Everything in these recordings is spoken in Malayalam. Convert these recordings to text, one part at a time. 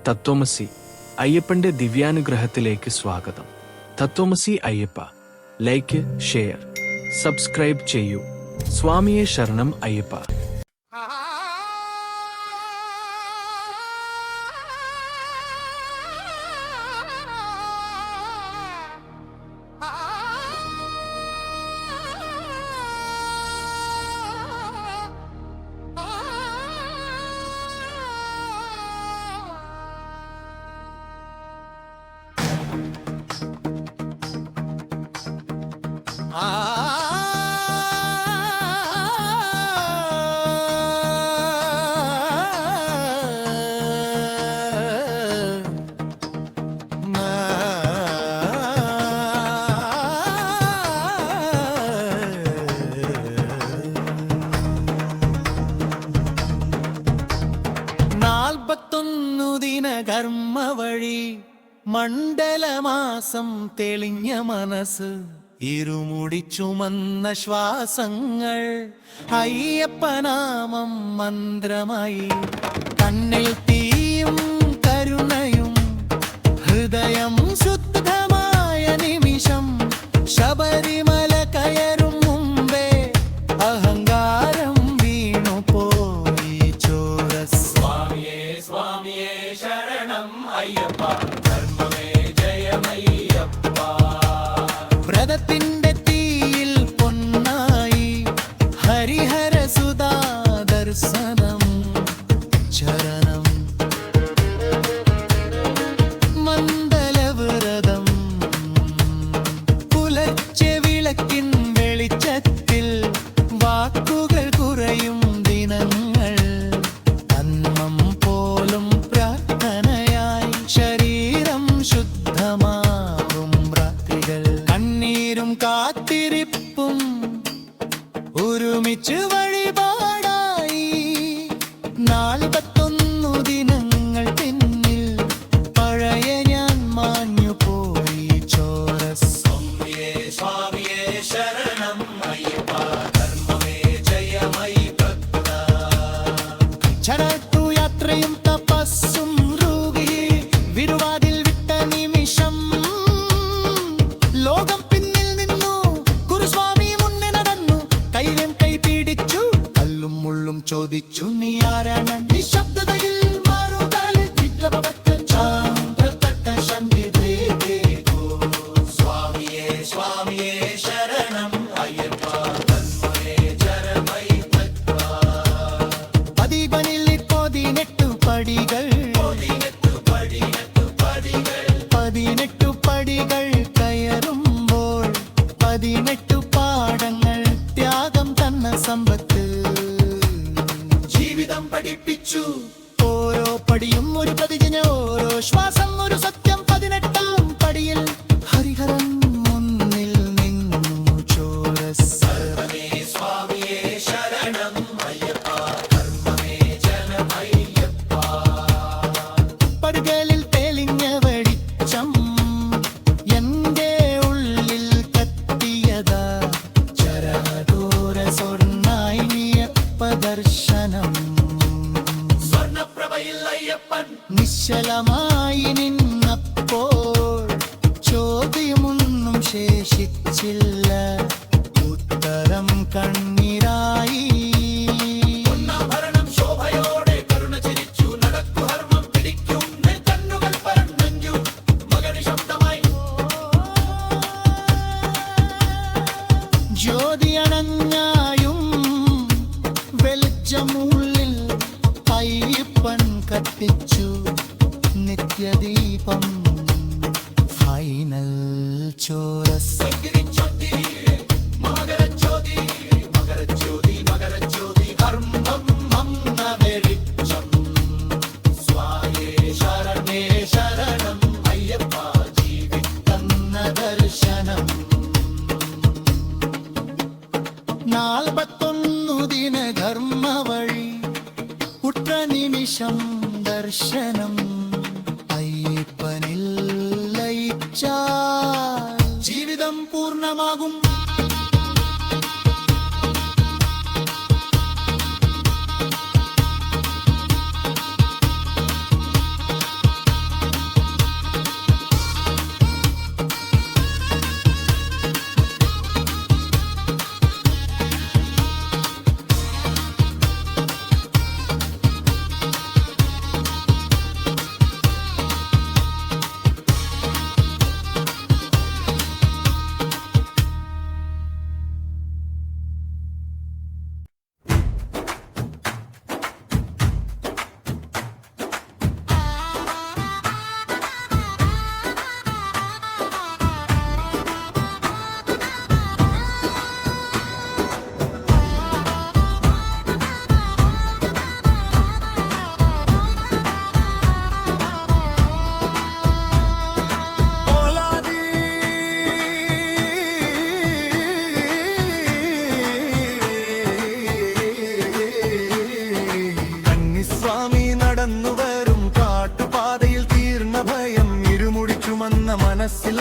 തത്വമസി അയ്യപ്പന്റെ ദിവ്യാനുഗ്രഹത്തിലേക്ക് സ്വാഗതം. തത്വമസി അയ്യപ്പ, ലൈക്ക്, ഷെയർ, സബ്സ്ക്രൈബ് ചെയ്യൂ. സ്വാമിയെ ശരണം അയ്യപ്പ. കർമ്മ വഴി മണ്ഡലമാസം തെളിഞ്ഞ മനസ്സ്, ഇരുമുടി ചുമന്ന ശ്വാസങ്ങൾ, അയ്യപ്പനാമം മന്ത്രമായി, കണ്ണിൽ തീയും കരുണയും, ഹൃദയം ശുദ്ധമായ നിമിഷം, ശബരിമല കയറും മുമ്പേ അഹങ്കാരം വീണു പോയി ചോരസ്. സ്വാമിയേ സ്വാമിയേ ശരണം അയ്യപ്പ, ധർമ്മമേ ജയമയ്യപ്പ. വ്രതത്തിന്റെ തീയിൽ പൊന്നായി ഹരിഹര സുധാ ദർശനം, ചരണം മണ്ഡലവ്രതം, പുലർച്ചെ വിളക്കിൻ വെളിച്ചത്തിൽ വാക്കുകൾ കുറയും ദിനങ്ങൾ, അന്നം പോലും പ്രാർത്ഥനയായി ശരീരം ശുദ്ധമാകും രാത്രികൾ, കണ്ണീരും കാത്തിരിപ്പും ഒരുമിച്ച് വഴിപാടായി. 41 ദിനങ്ങൾ പിന്നിൽ പഴയ ഞാൻ മാഞ്ഞു പോയി ചോരസ്. സ്വാമിയേ സ്വാമിയേ ശരണം അയ്യപ്പ, ധർമ്മമേ ജയമയ്യപ്പ. ചരട്ടു യാത്രയും തപസ്സും രൂകി വിരുവാതിൽ വിട്ട നിമിഷം, ലോകം പിന്നിൽ നിന്നു, ഗുരുസ്വാമി മുന്നേ നടന്നു, കൈയും കൈ പിടിച്ചു, കല്ലും മുള്ളും ചോദിച്ചു, നീ ആരാണ്? നിശബ്ദതയിൽ മാറുകാലിൽ വിപ്ലവപ്പെട്ട ചാന്ദ്രത്തട്ട ശംഖിദേവോ. സ്വാമിയേ സ്വാമിയേ ശരണം അയ്യപ്പ, ധർമ്മമേ ജയമയ്യപ്പ. പതിപനിൽ 18 പടികൾ, 18 പടികൾ കയറുമ്പോൾ 18 പാഠങ്ങൾ, ത്യാഗം തന്ന സമ്പത്ത് ജീവിതം പഠിപ്പിച്ചു. ഓരോ പടിയും ഒരു പ്രതിജ്ഞ, ഓരോ ശ്വാസം ഒരു സത്യം. 18ാം പടിയിൽ ഹരിഹരൻ മുന്നിൽ നിന്നു ചോരസ്. സ്വാമിയേ ശരണം അയ്യപ്പ, ധർമ്മമേ ജയമയ്യപ്പ. പടുകളിൽ തെളിഞ്ഞ വെളിച്ചം എന്റെ ഉള്ളിൽ കത്തിയതാ, ചരദൂര സ്വർണ്ണായി നീയപ്പ ദർശനം. സ്വർണ്ണപ്രഭയിൽ അയ്യപ്പൻ നിശ്ചലമായി നിന്നപ്പോൾ ചോദ്യമൊന്നും ശേഷിച്ചില്ല, ഉത്തരം കണ്ണീരായി. പൊന്നാഭരണം ശോഭയോടെ കരുണ ചിരിച്ചു, നടക്കു ഹർമ്മം പിടിക്കും കണ്ണുകൾ പരന്നഞ്ചു, മകന് ശബ്ദമായി ജ്യോതി അണഞ്ഞായും വെളിച്ചമുള്ളിൽ അയ്യപ്പൻ കത്തിച്ചു നിത്യദീപം. ഫൈനൽ ചോരസ്. ഹർമ്മം മന്ന വെളിച്ചം. സ്വാമിയേ ശരണേ ശരണം അയ്യപ്പ, ജീവിതന്ന ദർശനം. 41 ദിന ധർമ്മ വഴി ഉറ്റ നിമിഷം ദർശനം, അയ്യപ്പനിൽ ലയിച്ചാൽ ജീവിതം പൂർണ്ണമാകും.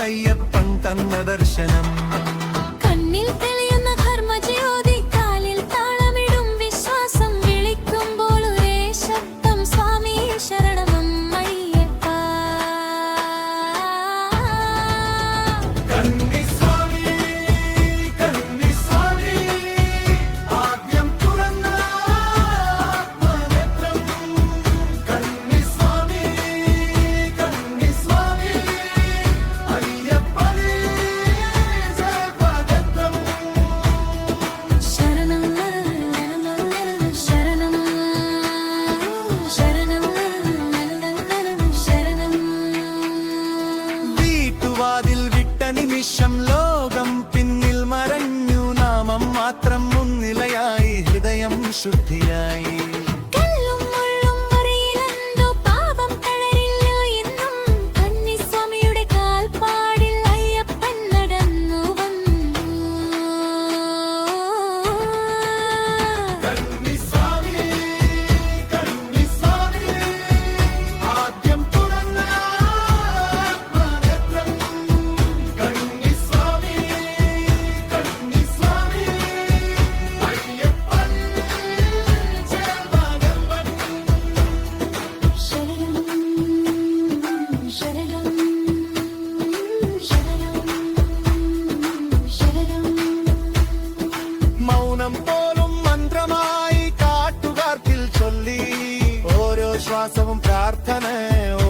അയ്യപ്പൻ തന്ന ദർശനം. കണ്ണിൽ തെളിയുന്ന ധർമ്മജ്യോതി, കാലിൽ താളമിടും വിശ്വാസം, വിളിക്കുമ്പോൾ ഒരേ ശബ്ദം സ്വാമി ശരണം അയ്യപ്പ. കന്നിസ്വാമി കന്നിസ്വാമി ആദ്യം തുറന്ന ആത്മനേത്രം. കന്നിസ്വാമി കന്നിസ്വാമി അയ്യപ്പനേ ജയപദത്രം. ശരണം ശരണം ശരണം ശരണം. വീട്ടുവാതിൽ വിട്ട നിമിഷം ലോകം പിന്നിൽ മറഞ്ഞു, നാമം മാത്രം മുൻനിലയായി, ഹൃദയം ശുദ്ധിയായി. കല്ലും മുള്ളും മുറിയിലെന്തോ പാപം തളരില്ലോ എന്നും, കന്നിസ്വാമിയുടെ കാൽപ്പാടിൽ അയ്യപ്പൻ നടന്നു വന്നു. കന്നിസ്വാമി കന്നിസ്വാമി ആദ്യം തുറന്ന ആത്മനേത്രം. കന്നിസ്വാമി കന്നിസ്വാമി അയ്യപ്പൻ ജയപദം. ശരണം ശരണം ശരണം ശരണം. മൗനം പോലും മന്ത്രമായി കാട്ടുകാർക്കിൽ ചൊല്ലി, ഓരോ ശ്വാസവും പ്രാർത്ഥന,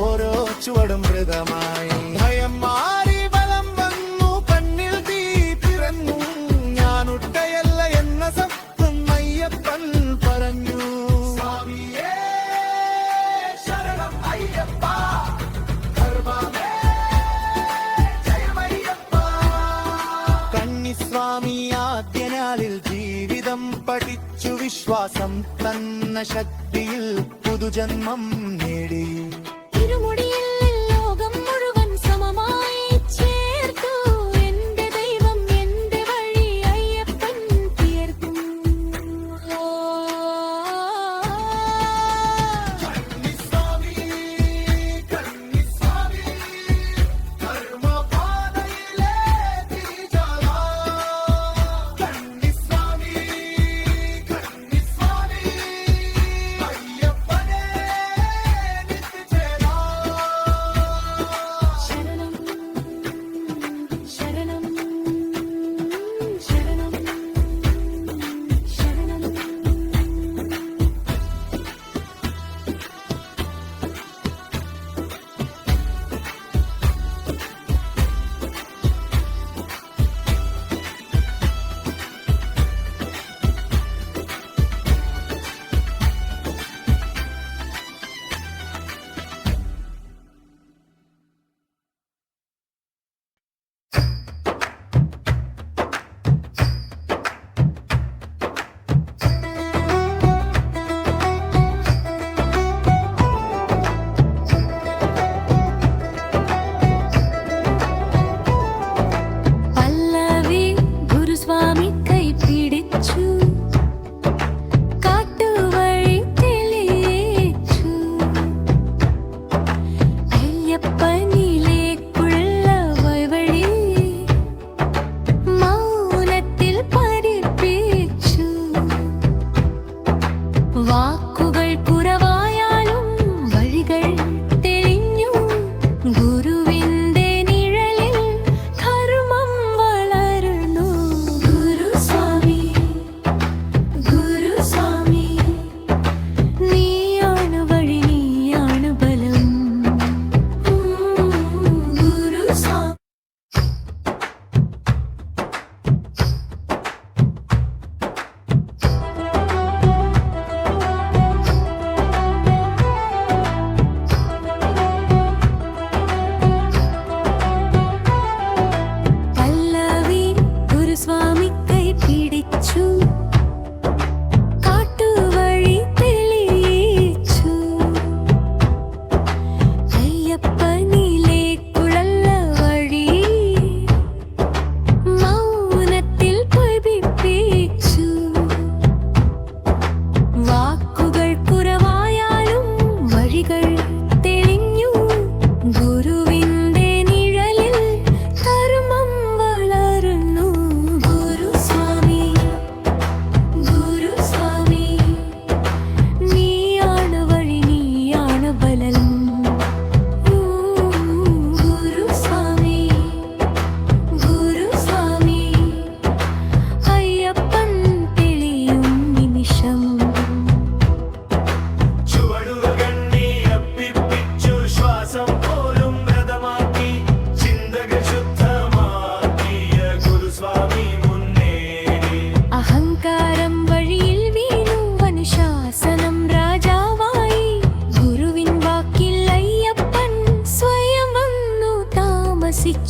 ഓരോ ചുവടും മൃതമായി. ഭയം മാറി ബലം വന്നു, കണ്ണിൽ തീ പിറന്നു, ഞാനുട്ടയല്ല എന്ന സത്യം അയ്യപ്പൻ പറഞ്ഞു. സ്വാമിയേ ശരണം അയ്യപ്പ, ധർമ്മമേ ജയമയ്യപ്പ. കന്നിസ്വാമി ആദ്യനാളിൽ ജീവിതം പഠിച്ചു, വിശ്വാസം തന്ന ശക്തിയിൽ പുതുജന്മം നേടി. ഇരുമുടിയിൽ ലോകം മുഴുവൻ സമമായി ചേർത്തു, എന്റെ ദൈവം എന്റെ വഴി അയ്യപ്പൻ തീർത്തു. കന്നിസ്വാമി കന്നിസ്വാമി ധർമ്മപാതയിലെ തിരിജാല. കന്നിസ്വാമി കന്നിസ്വാമി അയ്യപ്പനേ നിത്യജയം.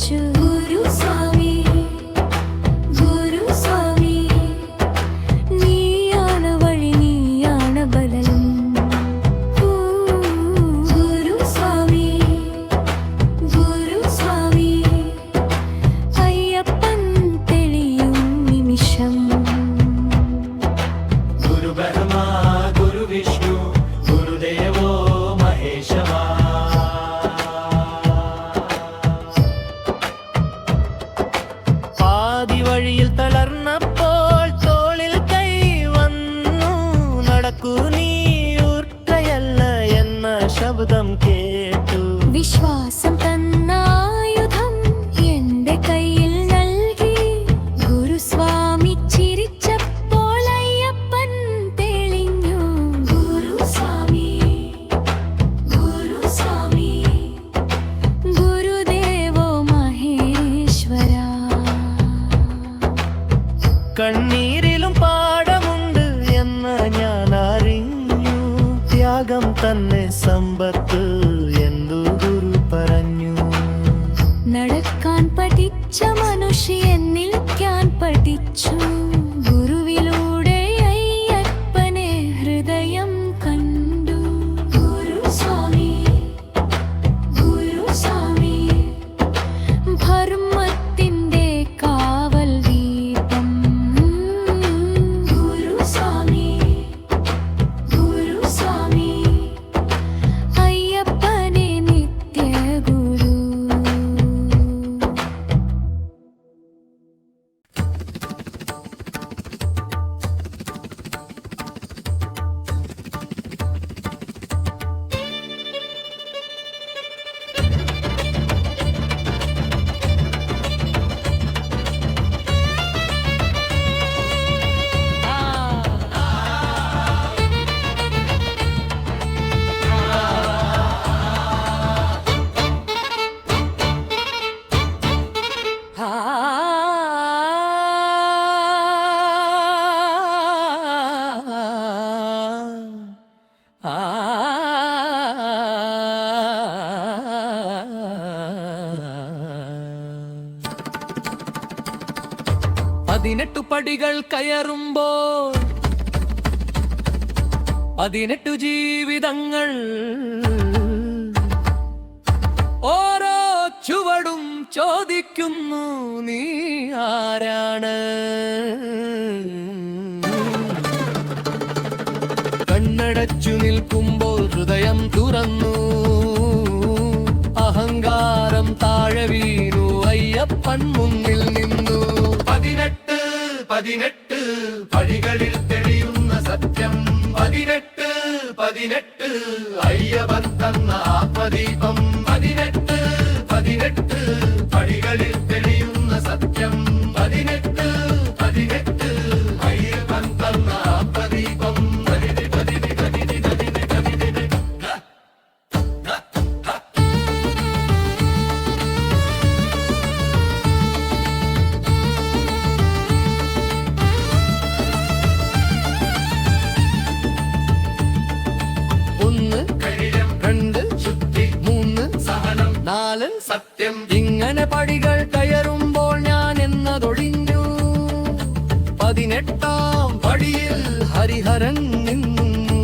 പഠിച്ചു ഗുരുസ്വാമി ഗുരുസ്വാമി നീയാണ് വഴി നീയാണ് ബലം ഗുരുസ്വാമി ഗുരുസ്വാമി അയ്യപ്പൻ തെളിയും നിമിഷം ഗുരു ബ്രഹ്മ ഗുരു വിഷ്ണു ഗുരുദേവോ മഹേശ്വര പാതി വഴിയിൽ തളർന്നപ്പോൾ തോളിൽ കൈ വന്നു നടക്കൂ നീ ഊർക്കയല്ല എന്ന ശബ്ദം കേട്ടു വിശ്വാസം തന്നായുധം എന്റെ കയ്യിൽ നൽകി ഗുരുസ്വാമി ചിരിച്ചപ്പോൾ അയ്യപ്പൻ തെളിഞ്ഞു ഗുരുസ്വാമി ഗുരുസ്വാമി ഗുരുദേവോ മഹേശ്വര കണ്ണീരിലും പാഠമുണ്ട് എന്ന് ഞാൻ അറിഞ്ഞു ത്യാഗം തന്നെ സമ്പത്ത് എന്തു ഗുരു പറഞ്ഞു നടക്കാൻ പഠിച്ച മനുഷ്യൻ നിൽക്കാൻ പഠിച്ചു ഗുരുവിലൂടെ അയ്യപ്പനെ ഹൃദയം കണ്ടു ഗുരുസ്വാമി ഗുരുസ്വാമി ധർമ്മത്തിന്റെ കാവൽ ദീപം ഗുരുസ്വാമി ഗുരുസ്വാമി അയ്യപ്പനെ നിത്യഗുരു പതിനെട്ടു പടികൾ കയറുമ്പോൾ 18 ജീവിതങ്ങൾ ഓരോ ചുവടും ചോദിക്കുന്നു നീ ആരാണ് കണ്ണടച്ചു നിൽക്കുമ്പോൾ ഹൃദയം തുറന്നു അഹങ്കാരം താഴെ വീണു അയ്യപ്പൻ മുന്നിൽ നിന്നു 18 പടികളിൽ തെളിയുന്ന സത്യം 18 അയ്യപ്പൻ തന്ന ആത്മദീപം 18 പടികളിൽ തെളിയുന്ന സത്യം 18 അയ്യപ്പൻ തന്ന ആത്മദീപം സത്യം ഇങ്ങനെ പടികൾ കയറുമ്പോൾ ഞാൻ എന്നതൊഴിഞ്ഞു 18-ാം പടിയിൽ ഹരിഹരൻ നിന്നു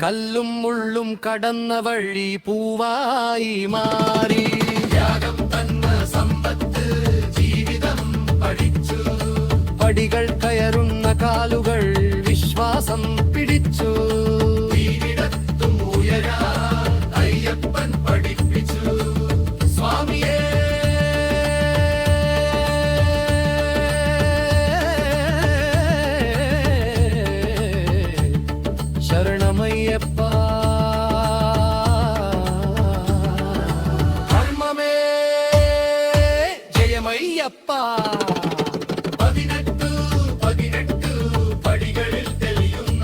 കല്ലും മുള്ളും കടന്ന വഴി പൂവായി മാറി ത്യാഗം തന്ന സമ്പത്ത് ജീവിതം പഠിച്ചു പടികൾ കയറുന്ന കാലുകൾ വിശ്വാസം പിടിച്ചു വീടിടത്തും ഉയരാൻ അയ്യപ്പൻ പഠിപ്പിച്ചു സ്വാമിയേ ശരണമയ്യപ്പ ധർമ്മമേ ജയമയ്യപ്പ 18 പടികളിൽ തെളിയുന്ന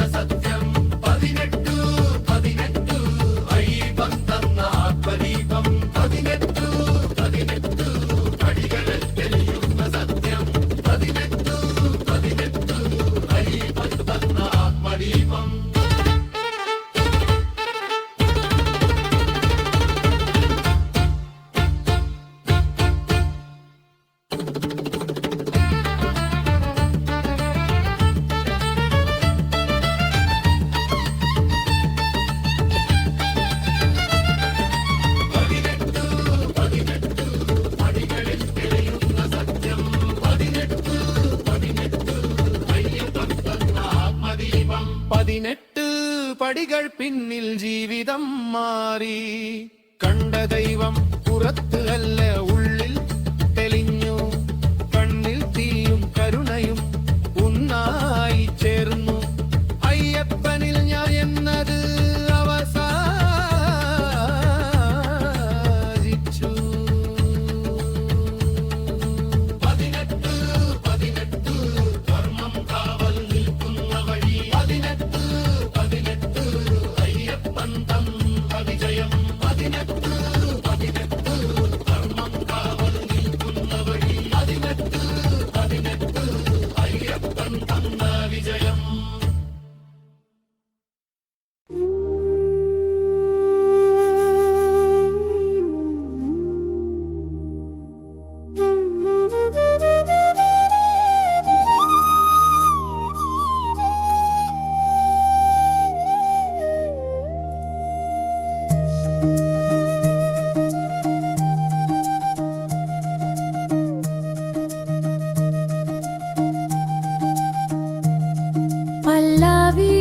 പടികൾ പിന്നിൽ ജീവിതം മാറി. കണ്ട ദൈവം പുറത്ത് അല്ല ഉള്ളിൽ തെളിഞ്ഞു. കണ്ണിൽ തീയും കരുണയും ഒന്നായി ചേർന്നു. അയ്യപ്പനിൽ ഞാൻ എന്നത് അവസാനിച്ചു. 18 ധർമ്മം കാവൽ നിൽക്കുന്ന വഴി. 18 അയ്യപ്പൻ തന്ന വിജയം. 18 ധർമ്മം കാവൽ നിൽക്കുന്ന വഴി. 18 അയ്യപ്പൻ തന്ന വിജയം. പല്ലവി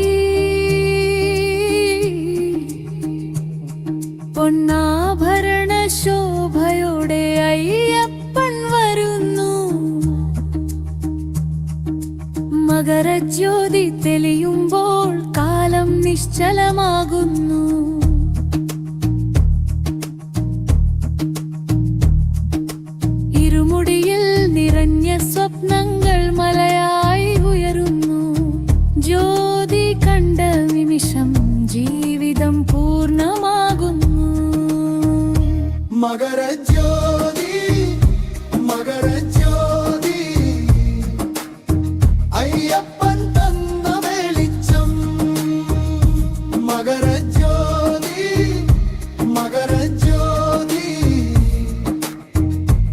പൊന്നാഭരണ ശോഭയോടെ അയ്യപ്പൻ വരുന്നു. മകരജ്യോതി തെളിയുമ്പോൾ കാലം നിശ്ചലമാകുന്നു. ഇരുമുടിയിൽ നിറഞ്ഞ സ്വപ്നങ്ങൾ മലയായി ഉയരുന്നു. ജ്യോതി കണ്ട നിമിഷം ജീവിതം പൂർണ്ണമാകുന്നു. മകരജ്യോതി മകരജ്യോതി അയ്യപ്പൻ തന്ന വെളിച്ചം. മകരജ്യോതി മകരജ്യോതി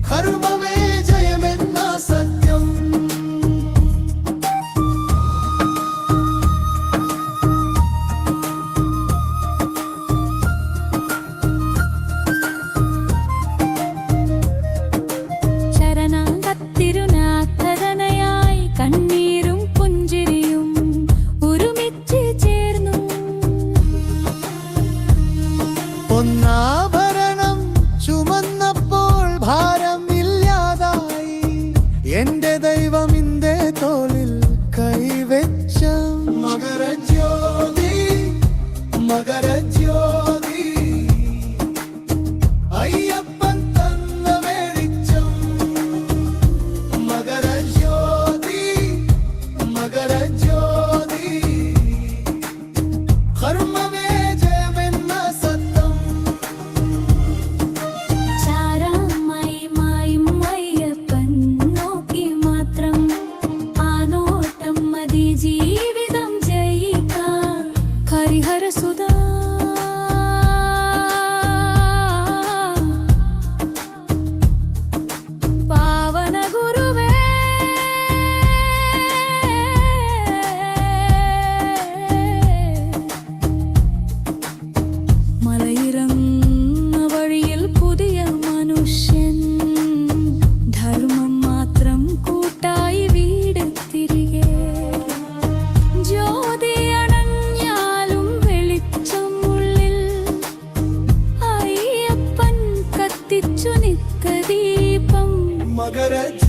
ധർമ്മമേ ജയമെന്ന സത്യം. ശരണാഗത്തിരുനാഥനായി കണ്ണീരും പുഞ്ചിരിയും ഒരുമിച്ച് ചേർന്നു. പൊന്നാഭരണം ചുമന്നപ്പോൾ ഭാരം ഇല്ലാതായി. എന്റെ ദൈവം ഇന്റെ തോളിൽ കൈവച്ച. മകരജ്യോതി മകരജ്യോതി അയ്യപ്പൻ തന്ന വെളിച്ചം. മകരജ്യോതി മകരജ്യോതി ധർമ്മമേ ജയമെന്ന സത്യം. ചാരമായി മായും അയ്യപ്പൻ നോക്കി മാത്രം ആ നോട്ടം മതി ജീവിതം ജയിക്കാൻ. ഹരിഹരസുധാ പാവന ഗുരുവേ മലയിറങ്ങുന്ന വഴിയിൽ പുതിയ മനുഷ്യൻ. ധർമ്മം മാത്രം കൂട്ടായി വീട് തിരികെ. ജ്യോതി അണഞ്ഞാലും വെളിച്ചം ഉള്ളിൽ. അയ്യപ്പൻ കത്തിച്ചു നിൽക്ക ദീപം. മകരജ്യോതി